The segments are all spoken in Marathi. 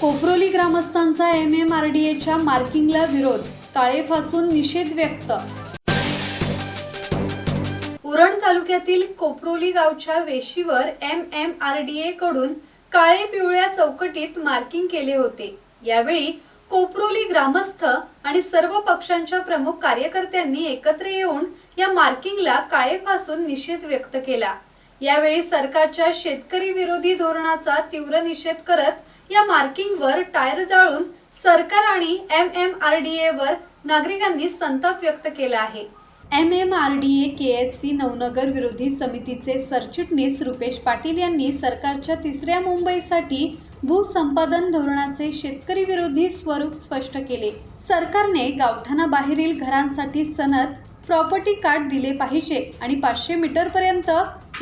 कोपरोली ग्रामस्थांचा MMRDAच्या मार्किंगला विरोध, काळेफासून निषेध व्यक्त। उरण तालुक्यातील कोपरोली गावच्या वेशीवर MMRDA कडून काळे पिवळ्या चौकटीत मार्किंग केले होते। यावेळी कोपरोली ग्रामस्थ आणि सर्व पक्षांच्या प्रमुख कार्यकर्त्यांनी एकत्र येऊन या मार्किंगला काळेफासून निषेध व्यक्त केला। यावेळी सरकारच्या शेतकरी विरोधी धोरणाचा तीव्र निषेध करत या मार्किंगवर टायर जाळून सरकार आणि MMRDA वर नागरिकांनी संताप व्यक्त केला आहे। MMRDA KSC नवनगर विरोधी समितीचे सरचिटणीस रुपेश पाटील यांनी सरकारच्या तिसऱ्या मुंबईसाठी भूसंपादन धोरणाचे शेतकरी विरोधी स्वरूप स्पष्ट केले। सरकारने गावठाणाबाहेरील घरांसाठी सनद प्रॉपर्टी कार्ड दिले पाहिजे आणि 500 मीटर पर्यंत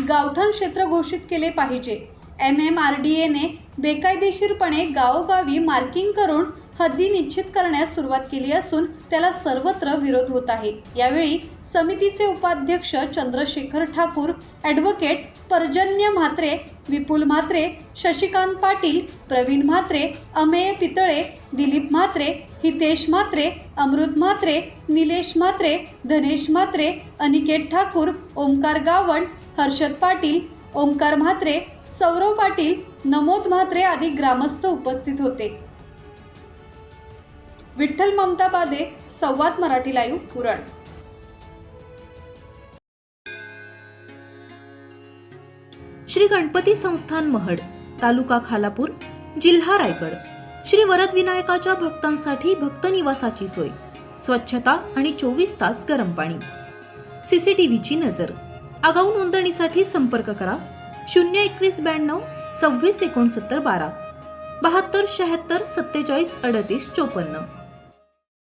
गावठाण क्षेत्र घोषित केले पाहिजे। MMRDA ने बेकायदेशीरपणे गावोगावी मार्किंग करून हद्दी निश्चित करण्यास सुरुवात केली असून त्याला सर्वत्र विरोध होत आहे। यावेळी समितीचे उपाध्यक्ष चंद्रशेखर ठाकूर, ॲडव्होकेट पर्जन्य म्हात्रे, विपुल म्हात्रे, शशिकांत पाटील, प्रवीण म्हात्रे, अमेय पितळे, दिलीप म्हात्रे, हितेश म्हात्रे, अमृत म्हात्रे, निलेश म्हात्रे, धनेश म्हात्रे, अनिकेत ठाकूर, ओमकार गावंड, हर्षद पाटील, ओमकार म्हात्रे, सौरव पाटील, नमोद म्हात्रे आदी ग्रामस्थ उपस्थित होते। विठ्ठल ममता बादे, संवाद मराठी लाईव्ह, उरण। श्री गणपती संस्थान महड, तालुका खालापूर, जिल्हा रायगड। श्री वरद विनायकाच्या भक्तांसाठी भक्त निवासाची सोय, स्वच्छता आणि 24 तास गरम पाणी, CCTVची नजर। आगाऊ नोंदणीसाठी संपर्क करा 021 92 26 69 12 72 76 47 38 54।